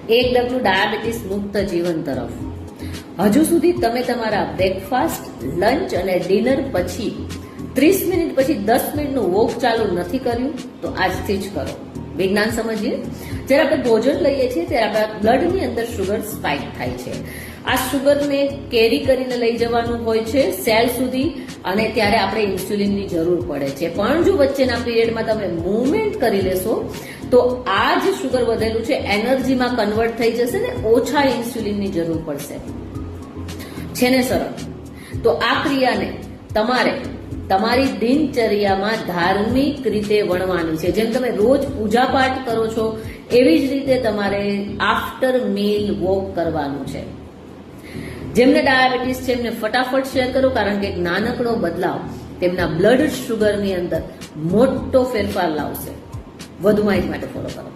એક ડગલું ડાયાબિટીસ મુક્ત જીવન તરફ. હજુ સુધી તમે તમારા બ્રેકફાસ્ટ, લંચ અને ડિનર પછી 30 મિનિટ પછી 10 મિનિટનું વોક ચાલુ નથી કર્યું તો આજથી જ કરો. વિજ્ઞાન સમજીએ. જ્યારે આપણે ભોજન લઈએ છીએ ત્યારે આપણા બ્લડની અંદર શુગર સ્પાઇક થાય છે. આ શુગરને કેરી કરીને લઈ જવાનું હોય છે સેલ સુધી અને ત્યારે આપણે ઇન્સ્યુલિનની જરૂર પડે છે. પણ જો વચ્ચેના પીરિયડમાં તમે મૂવમેન્ટ કરી લેશો તો આ જે શુગર વધેલું છે એનર્જીમાં કન્વર્ટ થઈ જશે ને ઓછા ઇન્સ્યુલિનની જરૂર પડશે. છે ને સરળ? તો આ ક્રિયાને તમારે તમારી દિનચર્યામાં ધાર્મિક રીતે વણવાની છે. જેમ તમે રોજ પૂજા પાઠ કરો છો એવી જ રીતે તમારે આફ્ટર મીલ વોક કરવાનું છે. જેમને ડાયાબિટીસ છે એમને ફટાફટ શેર કરો, કારણ કે એક નાનકડો બદલાવ તેમના બ્લડ શુગરની અંદર મોટો ફેરફાર લાવશે. વધુ માહિતી માટે ફોલો કરો.